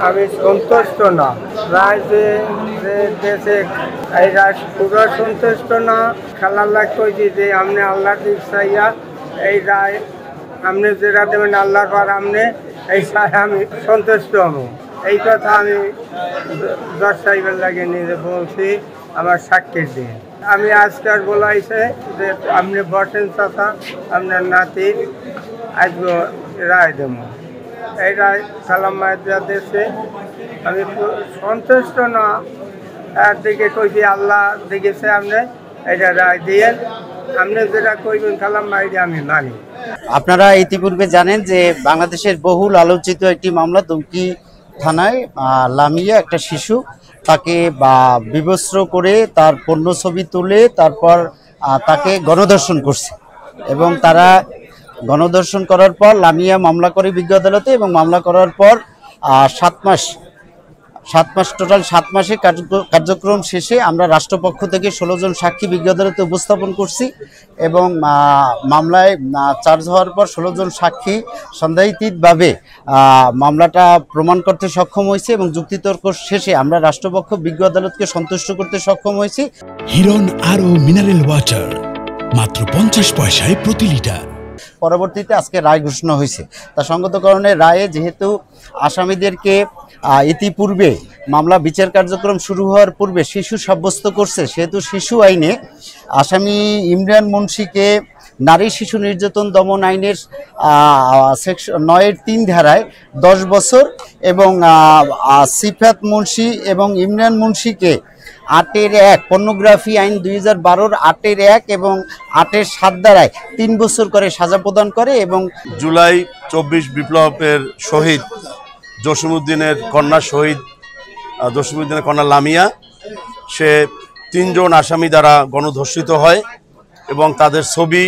আমি সন্তুষ্ট না। রায় যে দেশে এই রায় পুরো সন্তুষ্ট না। খেলার কইছি যে আপনি আল্লাহ দিক চাইয়া এই রায় আপনি যেটা দেবেন আল্লাহর পর আপনি এই চাই আমি সন্তুষ্ট হব। এই কথা আমি দশ সাইবের লাগে নিজে বলছি আমার সাক্ষীর দিন। আমি আজকাল বলাইছে যে আপনি বসেন চাচা আপনার নাতির আজকে রায় দেব। এই রায় সালাম মায়েরা দেশে আমি সন্তুষ্ট না। তার দিকে কইছি আল্লাহ দেখেছে আপনি এটা রায় দিয়েন, আপনি যেটা কইবেন সালাম মায়েরা আমি মানি। আপনারা ইতিপূর্বে জানেন যে বাংলাদেশের বহুল আলোচিত একটি মামলা দুমকি থানায় লামিয়া একটা শিশু তাকে বিবস্ত্র করে তার পণ্য ছবি তুলে তারপর তাকে গণধর্ষণ করছে এবং তারা গণধর্ষণ করার পর লামিয়া মামলা করে বিজ্ঞ আদালতে এবং মামলা করার পর 7 মাস টোটাল 7 মাসের কার্যক্রম শেষে আমরা রাষ্ট্রপক্ষ থেকে 16 জন সাক্ষী বিজ্ঞ আদালতে উপস্থাপন করছি এবং মামলায় চার্জ হওয়ার পর 16 জন সাক্ষী সন্দেহাতীতভাবে মামলাটা প্রমাণ করতে সক্ষম হয়েছে এবং যুক্তিতর্ক শেষে আমরা রাষ্ট্রপক্ষ বিজ্ঞ আদালতকে সন্তুষ্ট করতে সক্ষম হয়েছি। হিরন আরও মিনারেল ওয়াটার মাত্র 50 পয়সায় প্রতি লিটার। পরবর্তীতে আজকে রায় ঘোষণা হয়েছে। তা সঙ্গত কারণে রায়ে যেহেতু আসামিদেরকে ইতিপূর্বে মামলা বিচার কার্যক্রম শুরু হওয়ার পূর্বে শিশু সাব্যস্ত করছে, সেহেতু শিশু আইনে আসামি ইমরান মুন্সিকে নারী শিশু নির্যাতন দমন আইনের সেকশন 9-3 ধারায় 10 বছর এবং সিফাত মুন্সি এবং ইমরান মুন্সিকে 8-1 পর্নোগ্রাফি আইন 2012-র 8-1 এবং 8-7 ধারায় 3 বছর করে সাজা প্রদান করে। এবং জুলাই 24 বিপ্লবের শহীদ জসিমউদ্দিনের কন্যা শহীদ জসিমউদ্দিনের কন্যা লামিয়া, সে 3 জন আসামি দ্বারা গণধর্ষিত হয় এবং তাদের ছবি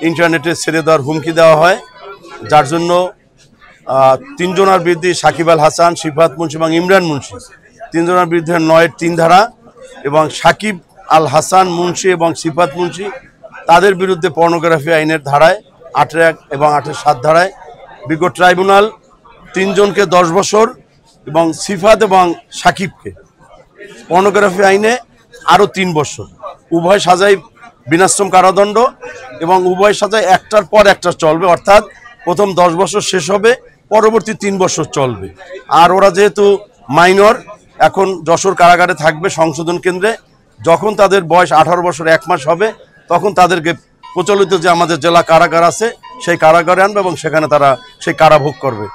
ইন্টারনেটে ছেড়ে দেওয়ার হুমকি দেওয়া হয়, যার জন্য 3 জনের বিরুদ্ধে সাকিব আল হাসান, সিফাত মুন্সি এবং ইমরান মুন্সি 3 জনের বিরুদ্ধে 9-3 ধারা এবং সাকিব আল হাসান মুন্সি এবং সিফাত মুন্সি তাদের বিরুদ্ধে পর্নোগ্রাফি আইনের ধারায় 8-1 এবং 8-7 ধারায় বিজ্ঞ ট্রাইব্যুনাল 3 জনকে 10 বছর এবং সিফাত এবং সাকিবকে পর্নোগ্রাফি আইনে আরও 3 বছর, উভয় সাজাই বিনাশ্রম কারাদণ্ড এবং উভয় সাজায় একটার পর একটা চলবে, অর্থাৎ প্রথম 10 বছর শেষ হবে, পরবর্তী 3 বছর চলবে। আর ওরা যেহেতু মাইনর এখন যশোর কারাগারে থাকবে সংশোধন কেন্দ্রে, যখন তাদের বয়স 18 বছর 1 মাস হবে তখন তাদেরকে প্রচলিত যে আমাদের জেলা কারাগার আছে সেই কারাগারে আনবে এবং সেখানে তারা সেই কারাভোগ করবে।